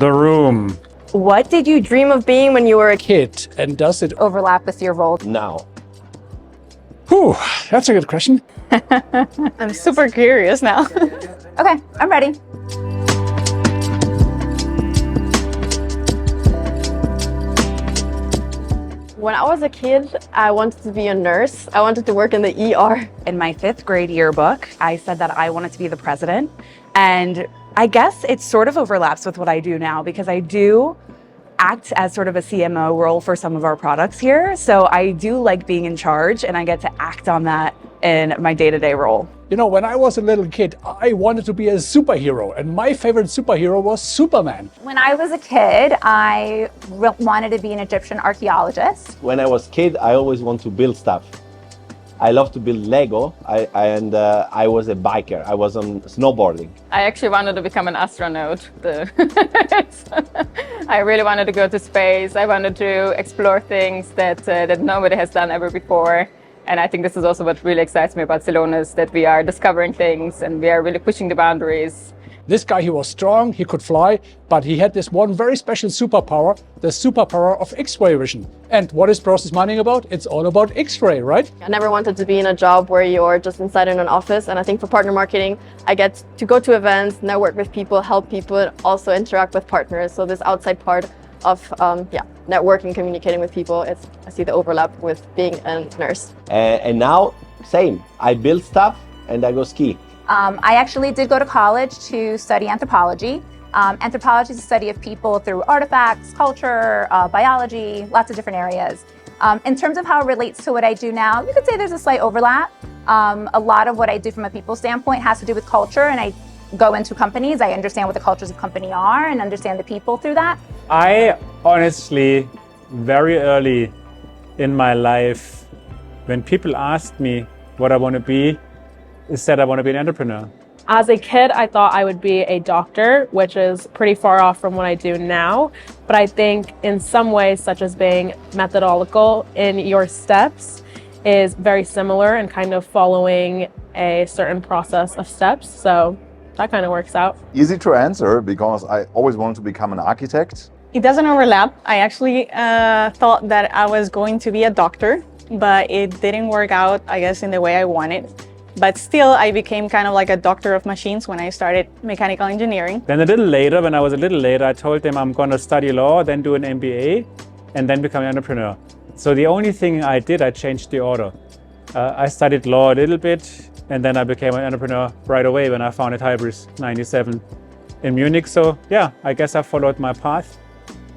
The Room. What did you dream of being when you were a kid? Kid, and does it Overlap with your role. Now. Whew, that's a good question. I'm super curious now. Okay, I'm ready. When I was a kid, I wanted to be a nurse. I wanted to work in the ER. In my 5th grade yearbook, I said that I wanted to be the president. And I guess it sort of overlaps with what I do now because I do act as sort of a CMO role for some of our products here. So I do like being in charge and I get to act on that in my day-to-day role. You know, when I was a little kid, I wanted to be a superhero, and my favorite superhero was Superman. When I was a kid, I wanted to be an Egyptian archeologist. When I was a kid, I always want to build stuff. I love to build Lego, and I was a biker. I was on snowboarding. I actually wanted to become an astronaut. I really wanted to go to space. I wanted to explore things that nobody has done ever before. And I think this is also what really excites me about Celonis, that we are discovering things and we are really pushing the boundaries. This guy, he was strong, he could fly, but he had this one very special superpower, the superpower of X-ray vision. And what is process mining about? It's all about X-ray, right? I never wanted to be in a job where you're just inside in an office. And I think for partner marketing, I get to go to events, network with people, help people, and also interact with partners. So this outside part of networking, communicating with people, I see the overlap with being a nurse. And now, same. I build stuff and I go ski. I actually did go to college to study anthropology. Anthropology is the study of people through artifacts, culture, biology, lots of different areas. In terms of how it relates to what I do now, you could say there's a slight overlap. A lot of what I do from a people standpoint has to do with culture, and I go into companies, I understand what the cultures of company are and understand the people through that. I honestly, very early in my life, when people asked me what I want to be, I said I want to be an entrepreneur. As a kid, I thought I would be a doctor, which is pretty far off from what I do now. But I think in some ways, such as being methodological in your steps, is very similar and kind of following a certain process of steps. So that kind of works out. Easy to answer because I always wanted to become an architect. It doesn't overlap. I actually thought that I was going to be a doctor, but it didn't work out, I guess, in the way I wanted. But still, I became kind of like a doctor of machines when I started mechanical engineering. Then a little later, when I was a little later, I told them I'm going to study law, then do an MBA, and then become an entrepreneur. So the only thing I did, I changed the order. I studied law a little bit, and then I became an entrepreneur right away when I founded Hybris 97 in Munich. So yeah, I guess I followed my path.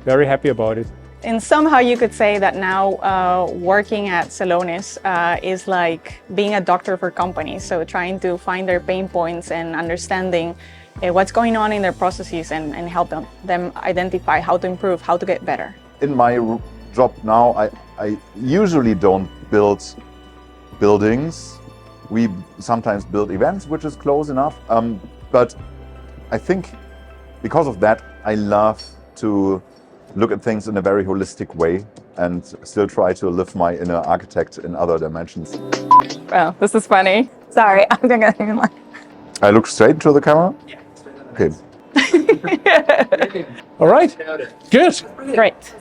Very happy about it. And somehow you could say that now working at Celonis is like being a doctor for companies. So trying to find their pain points and understanding what's going on in their processes and help them identify how to improve, how to get better. In my job now, I usually don't build buildings. We sometimes build events, which is close enough. But I think because of that, I love to look at things in a very holistic way and still try to live my inner architect in other dimensions. Well, this is funny. Sorry, I'm gonna. I look straight into the camera? Yeah. Okay. All right, good. Great.